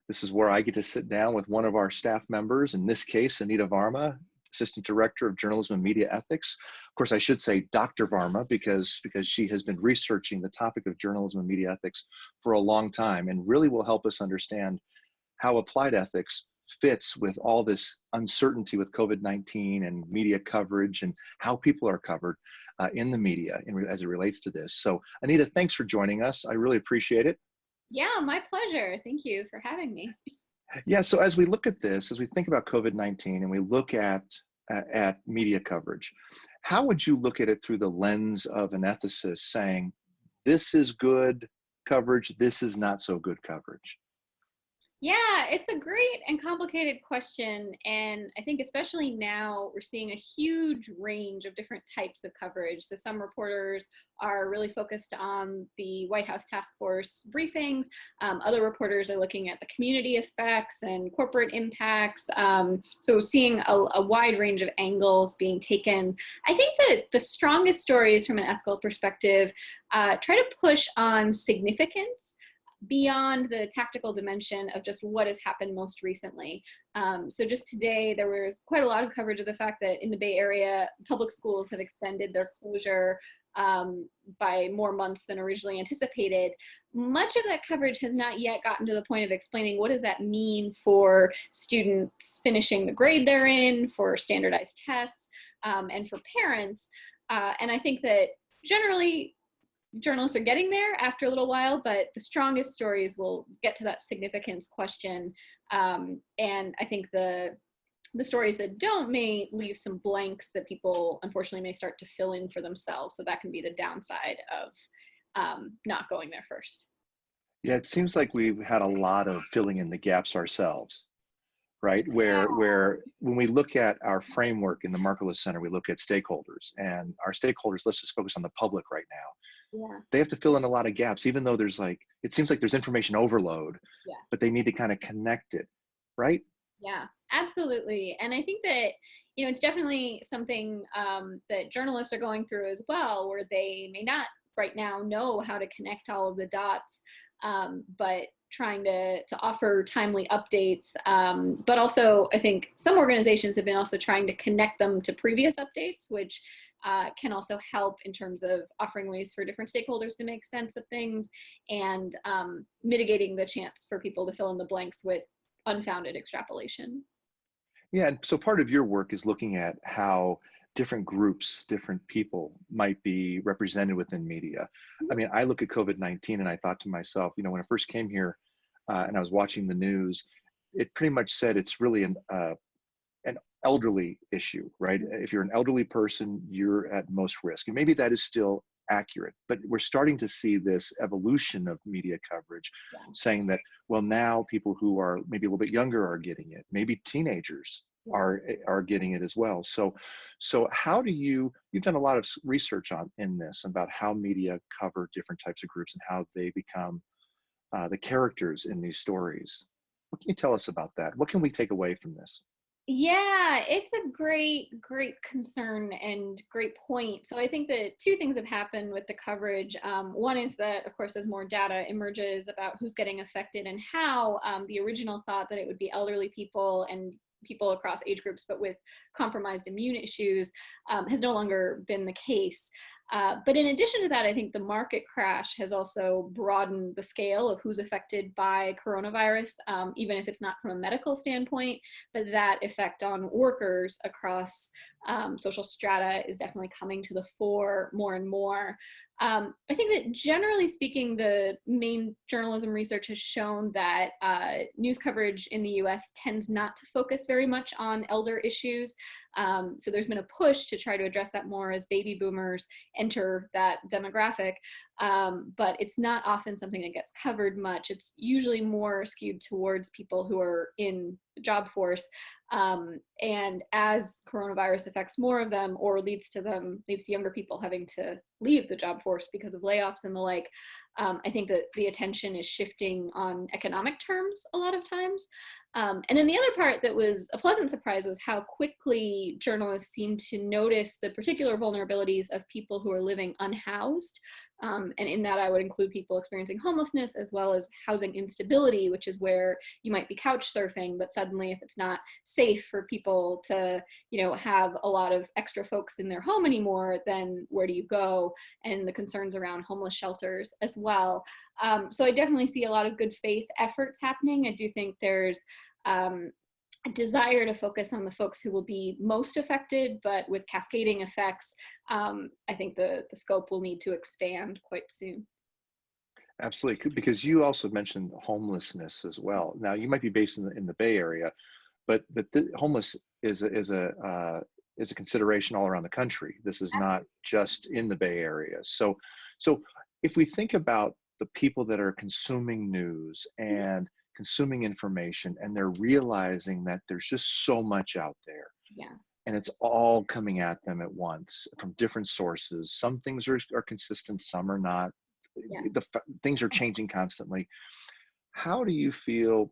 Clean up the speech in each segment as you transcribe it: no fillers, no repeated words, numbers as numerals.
This is where I get to sit down with one of our staff members, in this case, Anita Varma, Assistant Director of Journalism and Media Ethics. Of course, I should say Dr. Varma because she has been researching the topic of journalism and media ethics for a long time and really will help us understand how applied ethics fits with all this uncertainty with COVID-19 and media coverage and how people are covered in the media as it relates to this. So Anita, thanks for joining us. I really appreciate it. Yeah, my pleasure. Thank you for having me. Yeah, so as we look at this, as we think about COVID-19 and we look at media coverage, how would you look at it through the lens of an ethicist saying, this is good coverage, this is not so good coverage? Yeah, it's a great and complicated question. And I think especially now we're seeing a huge range of different types of coverage. So some reporters are really focused on the White House task force briefings. Other reporters are looking at the community effects and corporate impacts. So seeing a wide range of angles being taken. I think that the strongest stories from an ethical perspective try to push on significance beyond the tactical dimension of just what has happened most recently. So just today, there was quite a lot of coverage of the fact that in the Bay Area, public schools have extended their closure by more months than originally anticipated. Much of that coverage has not yet gotten to the point of explaining what does that mean for students finishing the grade they're in, for standardized tests, and for parents. And I think that generally, journalists are getting there after a little while, but the strongest stories will get to that significance question. And I think the stories that don't may leave some blanks that people unfortunately may start to fill in for themselves. So that can be the downside of not going there first. Yeah, it seems like we've had a lot of filling in the gaps ourselves, right? Where when we look at our framework in the Markkula Center, we look at stakeholders, and our stakeholders, let's just focus on the public right now. Yeah. They have to fill in a lot of gaps, even though there's it seems like there's information overload, yeah. But they need to kind of connect it, right? Yeah, absolutely. And I think that, it's definitely something that journalists are going through as well, where they may not right now know how to connect all of the dots, but trying to offer timely updates. But also, I think some organizations have been also trying to connect them to previous updates, which can also help in terms of offering ways for different stakeholders to make sense of things and mitigating the chance for people to fill in the blanks with unfounded extrapolation. Yeah, and so part of your work is looking at how different groups, different people might be represented within media. I mean, I look at COVID-19 and I thought to myself, when I first came here and I was watching the news, it pretty much said it's really an elderly issue, right? If you're an elderly person, you're at most risk. And maybe that is still accurate, but we're starting to see this evolution of media coverage saying that, well, now people who are maybe a little bit younger are getting it. Maybe teenagers are getting it as well. So how do you've done a lot of research in this about how media cover different types of groups and how they become the characters in these stories. What can you tell us about that? What can we take away from this? Yeah, it's a great concern and great point. So I think that two things have happened with the coverage. One is that, of course, as more data emerges about who's getting affected and how, the original thought that it would be elderly people and people across age groups, but with compromised immune issues, has no longer been the case. But in addition to that, I think the market crash has also broadened the scale of who's affected by coronavirus, even if it's not from a medical standpoint, but that effect on workers across social strata is definitely coming to the fore more and more. I think that generally speaking, the main journalism research has shown that news coverage in the US tends not to focus very much on elder issues. So there's been a push to try to address that more as baby boomers enter that demographic. But it's not often something that gets covered much. It's usually more skewed towards people who are in the job force. And as coronavirus affects more of them or leads to younger people having to leave the job force because of layoffs and the like, I think that the attention is shifting on economic terms a lot of times. And then the other part that was a pleasant surprise was how quickly journalists seem to notice the particular vulnerabilities of people who are living unhoused. And in that, I would include people experiencing homelessness as well as housing instability, which is where you might be couch surfing, but suddenly if it's not safe for people to, have a lot of extra folks in their home anymore, then where do you go? And the concerns around homeless shelters as well. So I definitely see a lot of good faith efforts happening. I do think there's a desire to focus on the folks who will be most affected, but with cascading effects, I think the scope will need to expand quite soon. Absolutely, because you also mentioned homelessness as well. Now, you might be based in the Bay Area, but the homeless is a consideration all around the country. This is not just in the Bay Area. So if we think about the people that are consuming news and consuming information, and they're realizing that there's just so much out there, and it's all coming at them at once from different sources. Some things are consistent, some are not. Things are changing constantly. How do you feel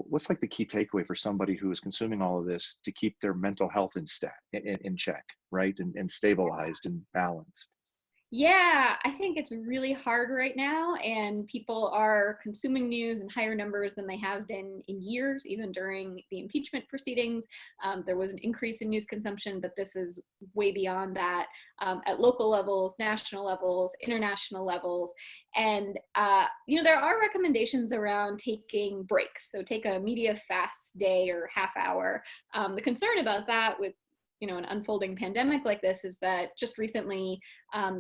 what's like the key takeaway for somebody who is consuming all of this to keep their mental health in check, right? And stabilized and balanced? Yeah, I think it's really hard right now, and people are consuming news in higher numbers than they have been in years, even during the impeachment proceedings. There was an increase in news consumption, but this is way beyond that at local levels, national levels, international levels. And, there are recommendations around taking breaks. So take a media fast day or half hour. The concern about that with an unfolding pandemic like this is that just recently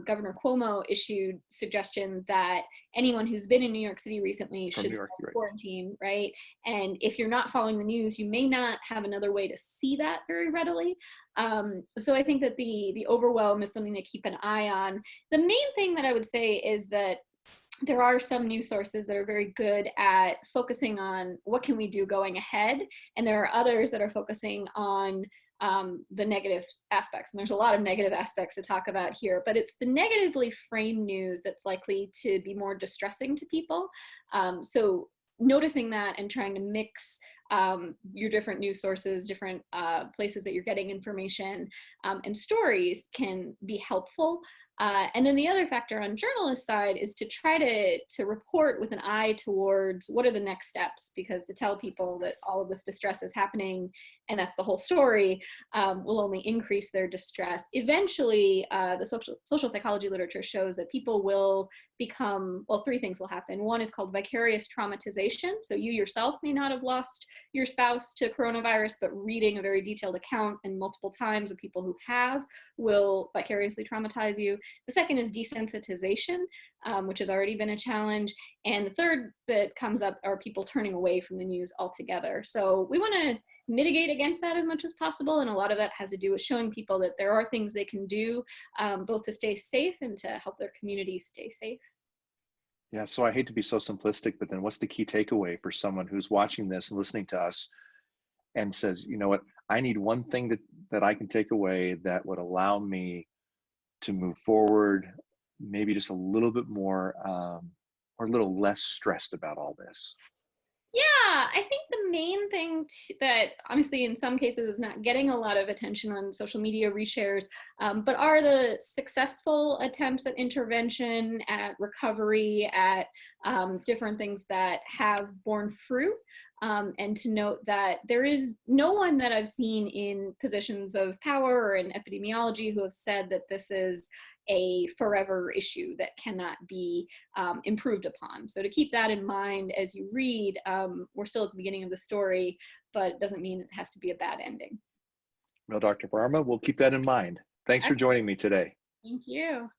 Governor Cuomo issued suggestion that anyone who's been in New York City recently should quarantine, right? And if you're not following the news, you may not have another way to see that very readily. So I think that the overwhelm is something to keep an eye on. The main thing that I would say is that there are some news sources that are very good at focusing on what can we do going ahead, and there are others that are focusing on the negative aspects. And there's a lot of negative aspects to talk about here, but it's the negatively framed news that's likely to be more distressing to people. So noticing that and trying to mix your different news sources, different places that you're getting information and stories can be helpful. And then the other factor on journalist side is to try to report with an eye towards what are the next steps, because to tell people that all of this distress is happening and that's the whole story will only increase their distress. Eventually, the social psychology literature shows that people will become, well, three things will happen. One is called vicarious traumatization. So you yourself may not have lost your spouse to coronavirus, but reading a very detailed account and multiple times of people who have will vicariously traumatize you. The second is desensitization, which has already been a challenge. And the third that comes up are people turning away from the news altogether. So we want to mitigate against that as much as possible. And a lot of that has to do with showing people that there are things they can do both to stay safe and to help their communities stay safe. Yeah, so I hate to be so simplistic, but then what's the key takeaway for someone who's watching this and listening to us and says, you know what, I need one thing that I can take away that would allow me to move forward, maybe just a little bit more or a little less stressed about all this? Yeah, I think the main thing that obviously in some cases is not getting a lot of attention on social media reshares, but are the successful attempts at intervention, at recovery, at different things that have borne fruit. And to note that there is no one that I've seen in positions of power or in epidemiology who have said that this is a forever issue that cannot be improved upon. So to keep that in mind as you read, we're still at the beginning of the story, but it doesn't mean it has to be a bad ending. Well, Dr. Varma, we'll keep that in mind. Thanks for joining me today. Thank you.